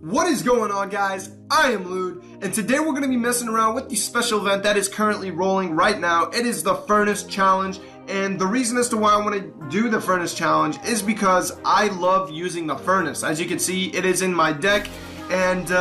What is going on, guys? I am Lude, and today we're going to be messing around with the special event that is currently rolling right now. It is the Furnace Challenge, and the reason as to why I want to do the Furnace Challenge is because I love using the Furnace. As you can see, it is in my deck, and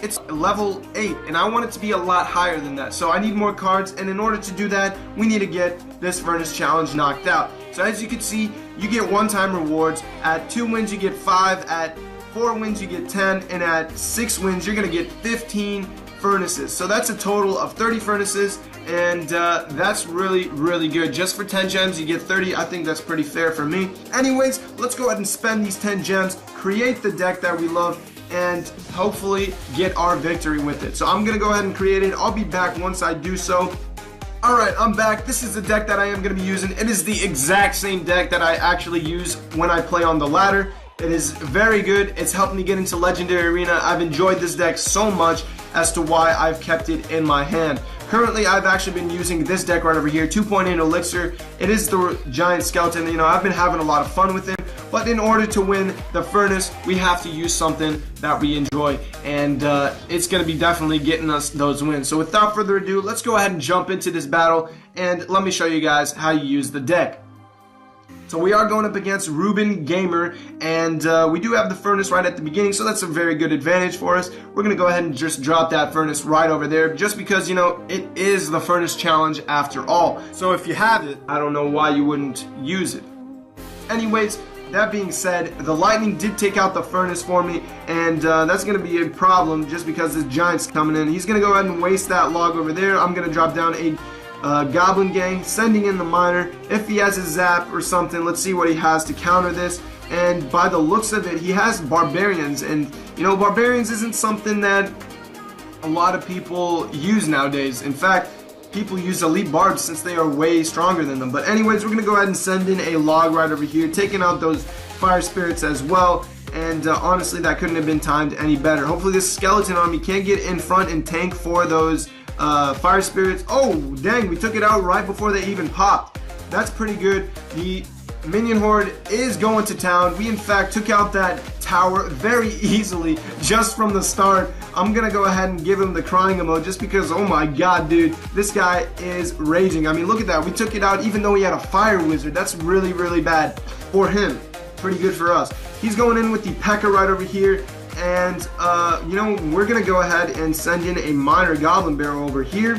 it's level 8, and I want it to be a lot higher than that. So I need more cards, and in order to do that, we need to get this Furnace Challenge knocked out. So as you can see, you get one-time rewards. At 2 wins, you get 5. At 4 wins, you get 10, and at 6 wins, you're going to get 15 furnaces. So that's a total of 30 furnaces, and that's really, really good. Just for 10 gems, you get 30. I think that's pretty fair for me. Anyways, let's go ahead and spend these 10 gems, create the deck that we love, and hopefully get our victory with it. So I'm going to go ahead and create it. I'll be back once I do so. Alright, I'm back. This is the deck that I am going to be using. It is the exact same deck that I actually use when I play on the ladder. It is very good. It's helped me get into Legendary Arena. I've enjoyed this deck so much as to why I've kept it in my hand. Currently, I've actually been using this deck right over here, 2.8 Elixir. It is the giant skeleton. You know, I've been having a lot of fun with him. But in order to win the Furnace, we have to use something that we enjoy. And it's going to be definitely getting us those wins. So without further ado, let's go ahead and jump into this battle. And let me show you guys how you use the deck. So we are going up against Ruben Gamer, and we do have the Furnace right at the beginning, so that's a very good advantage for us. We're going to go ahead and just drop that Furnace right over there, just because, you know, it is the Furnace Challenge after all. So if you have it, I don't know why you wouldn't use it. Anyways, that being said, the Lightning did take out the Furnace for me, and that's going to be a problem just because this Giant's coming in. He's going to go ahead and waste that log over there. I'm going to drop down a Goblin Gang, sending in the Miner. If he has a Zap or something, let's see what he has to counter this. And by the looks of it, he has Barbarians, and you know, Barbarians isn't something that a lot of people use nowadays. In fact, people use Elite Barbs since they are way stronger than them. But anyways, we're gonna go ahead and send in a log right over here, taking out those Fire Spirits as well. And honestly, that couldn't have been timed any better. Hopefully this Skeleton Army can get in front and tank for those Fire Spirits. Oh, dang, we took it out right before they even popped. That's pretty good. The Minion Horde is going to town. We, in fact, took out that tower very easily just from the start. I'm going to go ahead and give him the crying emote just because, oh my god, dude, this guy is raging. I mean, look at that. We took it out even though he had a Fire Wizard. That's really, really bad for him. Pretty good for us. He's going in with the P.E.K.K.A. right over here. And, you know, we're going to go ahead and send in a Miner Goblin Barrel over here.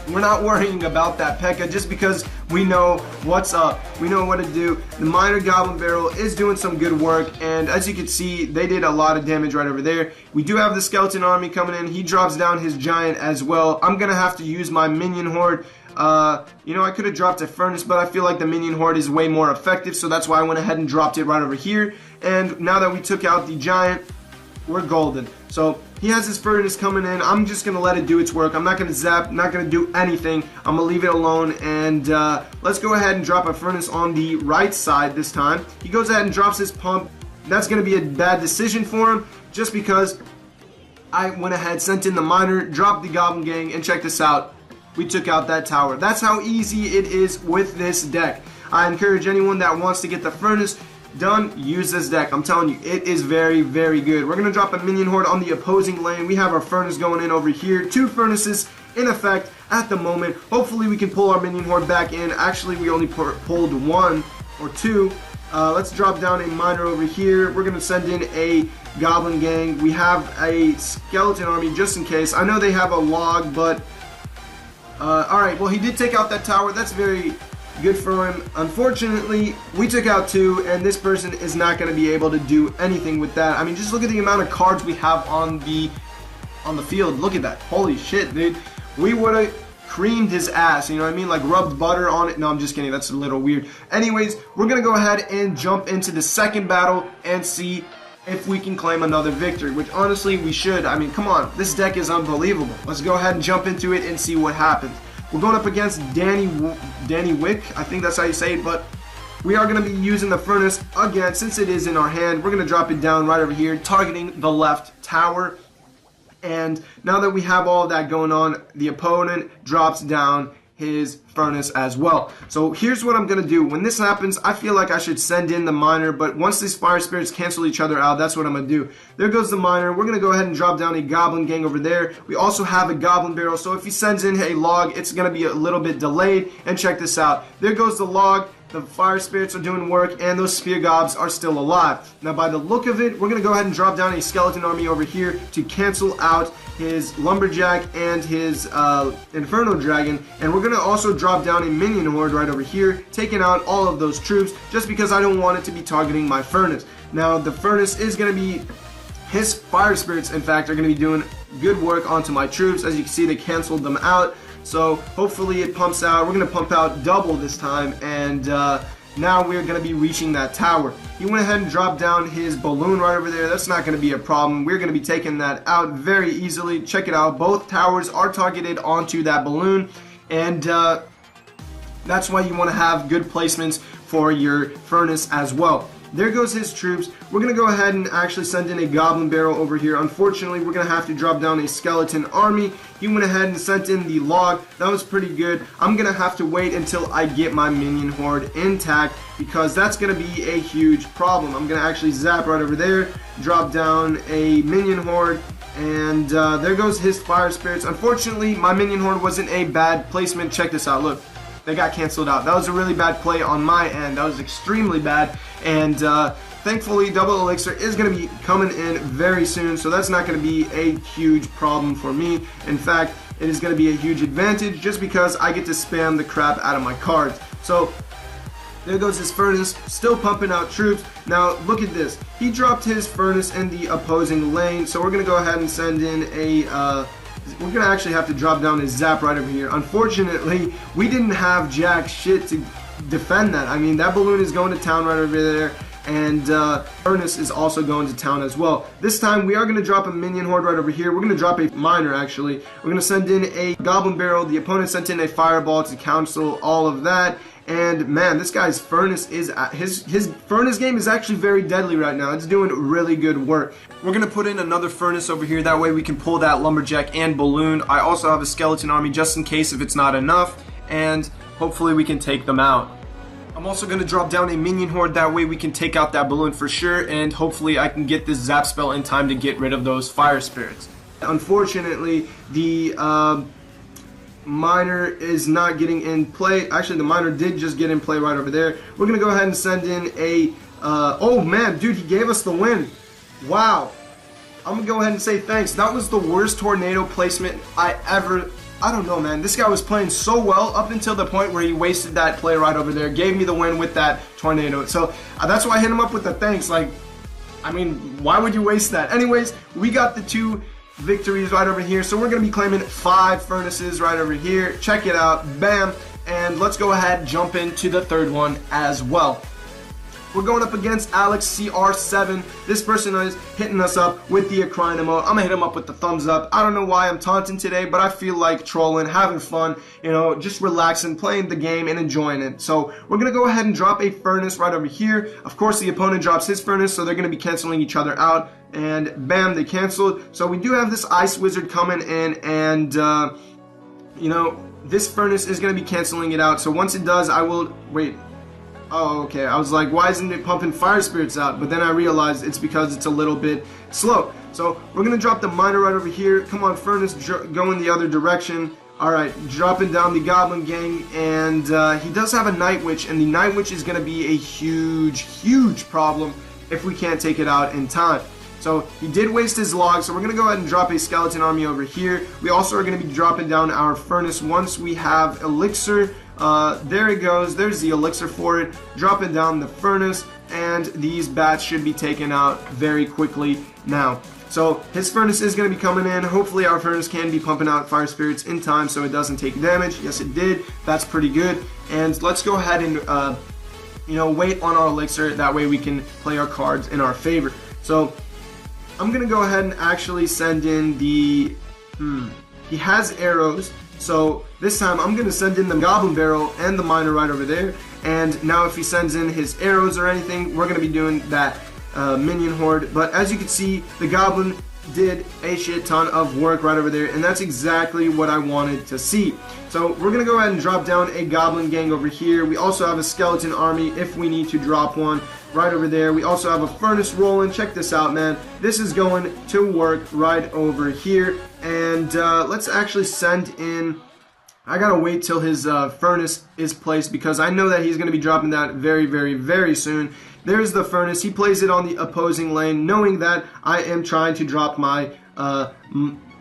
We're not worrying about that P.E.K.K.A. just because we know what's up. We know what to do. The Miner Goblin Barrel is doing some good work. And as you can see, they did a lot of damage right over there. We do have the Skeleton Army coming in. He drops down his Giant as well. I'm going to have to use my Minion Horde. You know, I could have dropped a Furnace, but I feel like the Minion Horde is way more effective. So that's why I went ahead and dropped it right over here. And now that we took out the Giant, we're golden. So he has his Furnace coming in. I'm just going to let it do its work. I'm not going to zap, not going to do anything. I'm going to leave it alone. And let's go ahead and drop a Furnace on the right side this time. He goes ahead and drops his pump. That's going to be a bad decision for him just because I went ahead, sent in the Miner, dropped the Goblin Gang, and check this out. We took out that tower. That's how easy it is with this deck. I encourage anyone that wants to get the Furnace done, use this deck. I'm telling you, it is very, very good. We're going to drop a Minion Horde on the opposing lane. We have our Furnace going in over here. 2 Furnaces in effect at the moment. Hopefully we can pull our Minion Horde back in. Actually, we only pulled 1 or 2. Let's drop down a Miner over here. We're going to send in a Goblin Gang. We have a Skeleton Army just in case. I know they have a log, but alright, well, he did take out that tower. That's very good for him. Unfortunately, we took out 2, and this person is not going to be able to do anything with that. I mean, just look at the amount of cards we have on the field. Look at that. Holy shit, dude. We would have creamed his ass, you know what I mean? Like rubbed butter on it. No, I'm just kidding. That's a little weird. Anyways, we're going to go ahead and jump into the second battle and see if we can claim another victory, which honestly we should. I mean, come on. This deck is unbelievable. Let's go ahead and jump into it and see what happens. We're going up against Danny Wick, I think that's how you say it, but we are going to be using the Furnace again since it is in our hand. We're going to drop it down right over here, targeting the left tower. And now that we have all of that going on, the opponent drops down his furnace as well. So here's what I'm gonna do. When this happens, I feel like I should send in the miner, but once these fire spirits cancel each other out, that's what I'm gonna do. There goes the miner. We're gonna go ahead and drop down a goblin gang over there. We also have a goblin barrel, so if he sends in a log, it's gonna be a little bit delayed. And check this out. There goes the log. The fire spirits are doing work, and those spear gobs are still alive. Now, by the look of it, we're going to go ahead and drop down a skeleton army over here to cancel out his lumberjack and his inferno dragon, and we're going to also drop down a minion horde right over here, taking out all of those troops, just because I don't want it to be targeting my furnace. Now, the furnace is going to be, his fire spirits, in fact, are going to be doing good work onto my troops. As you can see, they canceled them out. So hopefully it pumps out. We're going to pump out double this time, and now we're going to be reaching that tower. He went ahead and dropped down his balloon right over there. That's not going to be a problem. We're going to be taking that out very easily. Check it out. Both towers are targeted onto that balloon, and that's why you want to have good placements for your furnace as well. There goes his troops. We're going to go ahead and actually send in a goblin barrel over here. Unfortunately, we're going to have to drop down a skeleton army. He went ahead and sent in the log. That was pretty good. I'm going to have to wait until I get my minion horde intact, because that's going to be a huge problem. I'm going to actually zap right over there, drop down a minion horde, and there goes his fire spirits. Unfortunately, my minion horde wasn't a bad placement. Check this out. Look. They got canceled out. That was a really bad play on my end. That was extremely bad. And thankfully, double elixir is going to be coming in very soon. So that's not going to be a huge problem for me. In fact, it is going to be a huge advantage just because I get to spam the crap out of my cards. So there goes his furnace, still pumping out troops. Now look at this. He dropped his furnace in the opposing lane. So we're going to go ahead and send in a... we're going to actually have to drop down his zap right over here. Unfortunately, we didn't have jack shit to defend that. I mean, that balloon is going to town right over there, and furnace is also going to town as well. This time, we are going to drop a minion horde right over here. We're going to drop a miner, actually. We're going to send in a goblin barrel. The opponent sent in a fireball to cancel all of that. And man, this guy's furnace is his furnace game is actually very deadly right now. It's doing really good work. We're gonna put in another furnace over here. That way we can pull that lumberjack and balloon. I also have a skeleton army just in case if it's not enough, and hopefully we can take them out. I'm also gonna drop down a minion horde. That way we can take out that balloon for sure, and hopefully I can get this zap spell in time to get rid of those fire spirits. Unfortunately, the miner is not getting in play. Actually, the miner did just get in play right over there. We're gonna go ahead and send in a oh man, dude, he gave us the win. Wow. I'm gonna go ahead and say thanks. That was the worst tornado placement I don't know, man. This guy was playing so well up until the point where he wasted that play right over there, gave me the win with that tornado. So that's why I hit him up with the thanks. Like, I mean, why would you waste that? Anyways, we got the 2 victories right over here, so we're going to be claiming 5 furnaces right over here. Check it out. Bam. And let's go ahead and jump into the 3rd one as well. We're going up against Alex CR7. This person is hitting us up with the Acrina mode. I'm gonna hit him up with the thumbs up. I don't know why I'm taunting today, but I feel like trolling, having fun, you know, just relaxing, playing the game and enjoying it. So we're gonna go ahead and drop a furnace right over here. Of course, the opponent drops his furnace, so they're gonna be canceling each other out. And bam, they canceled. So we do have this ice wizard coming in, and you know, this furnace is gonna be canceling it out. So once it does, I will wait. Oh, okay. I was like, why isn't it pumping fire spirits out? But then I realized it's because it's a little bit slow. So we're going to drop the miner right over here. Come on, furnace, go in the other direction. Alright, dropping down the goblin gang. And he does have a night witch. And the night witch is going to be a huge, huge problem if we can't take it out in time. So he did waste his log, so we're going to go ahead and drop a skeleton army over here. We also are going to be dropping down our furnace once we have elixir. There it goes. There's the elixir for it. Dropping down the furnace, and these bats should be taken out very quickly now. So his furnace is going to be coming in. Hopefully our furnace can be pumping out fire spirits in time so it doesn't take damage. Yes, it did. That's pretty good. And let's go ahead and you know, wait on our elixir. That way we can play our cards in our favor. So I'm going to go ahead and actually send in the... He has arrows. So this time I'm going to send in the goblin barrel and the miner right over there. And now if he sends in his arrows or anything, we're going to be doing that minion horde. But as you can see, the goblin did a shit ton of work right over there, and that's exactly what I wanted to see. So we're gonna go ahead and drop down a goblin gang over here. We also have a skeleton army if we need to drop one right over there. We also have a furnace rolling. Check this out, man. This is going to work right over here. And let's actually send in, I gotta wait till his furnace is placed because I know that he's gonna be dropping that very, very, very soon. There's the furnace. He plays it on the opposing lane, knowing that I am trying to drop my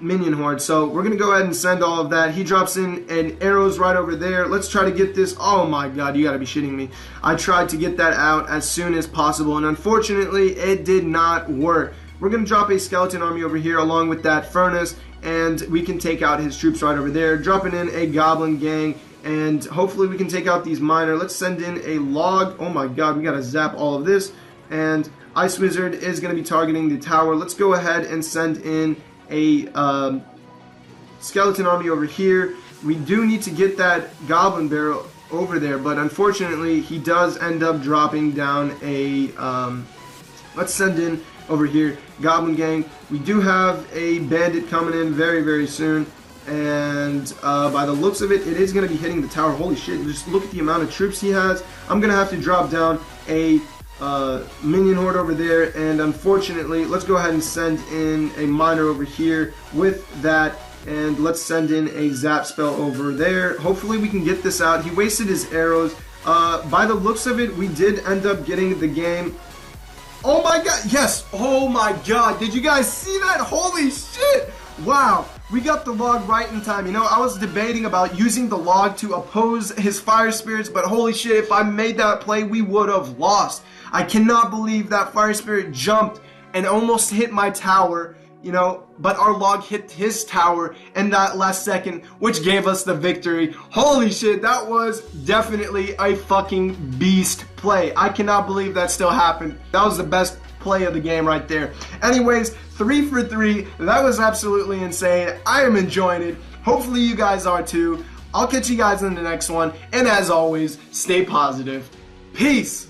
minion horde. So we're gonna go ahead and send all of that. He drops in an arrows right over there. Let's try to get this. Oh my god, you gotta be shitting me. I tried to get that out as soon as possible, and unfortunately it did not work. We're gonna drop a skeleton army over here along with that furnace, and we can take out his troops right over there, dropping in a goblin gang, and hopefully we can take out these miner. Let's send in a log. Oh my god, we gotta zap all of this, and Ice Wizard is gonna be targeting the tower. Let's go ahead and send in a skeleton army over here. We do need to get that goblin barrel over there, but unfortunately he does end up dropping down a let's send in over here goblin gang. We do have a bandit coming in very, very soon, and by the looks of it, it is going to be hitting the tower. Holy shit, just look at the amount of troops he has. I'm going to have to drop down a minion horde over there, and unfortunately let's go ahead and send in a miner over here with that, and let's send in a zap spell over there. Hopefully we can get this out. He wasted his arrows. By the looks of it, we did end up getting the game. Oh my god, yes, oh my god, did you guys see that? Holy shit, wow. We got the log right in time. You know, I was debating about using the log to oppose his fire spirits, but holy shit, if I made that play, we would have lost. I cannot believe that fire spirit jumped and almost hit my tower, you know, but our log hit his tower in that last second, which gave us the victory. Holy shit, that was definitely a fucking beast play. I cannot believe that still happened. That was the best play of the game right there. Anyways, 3 for 3. That was absolutely insane. I am enjoying it. Hopefully you guys are too. I'll catch you guys in the next one. And as always, stay positive. Peace.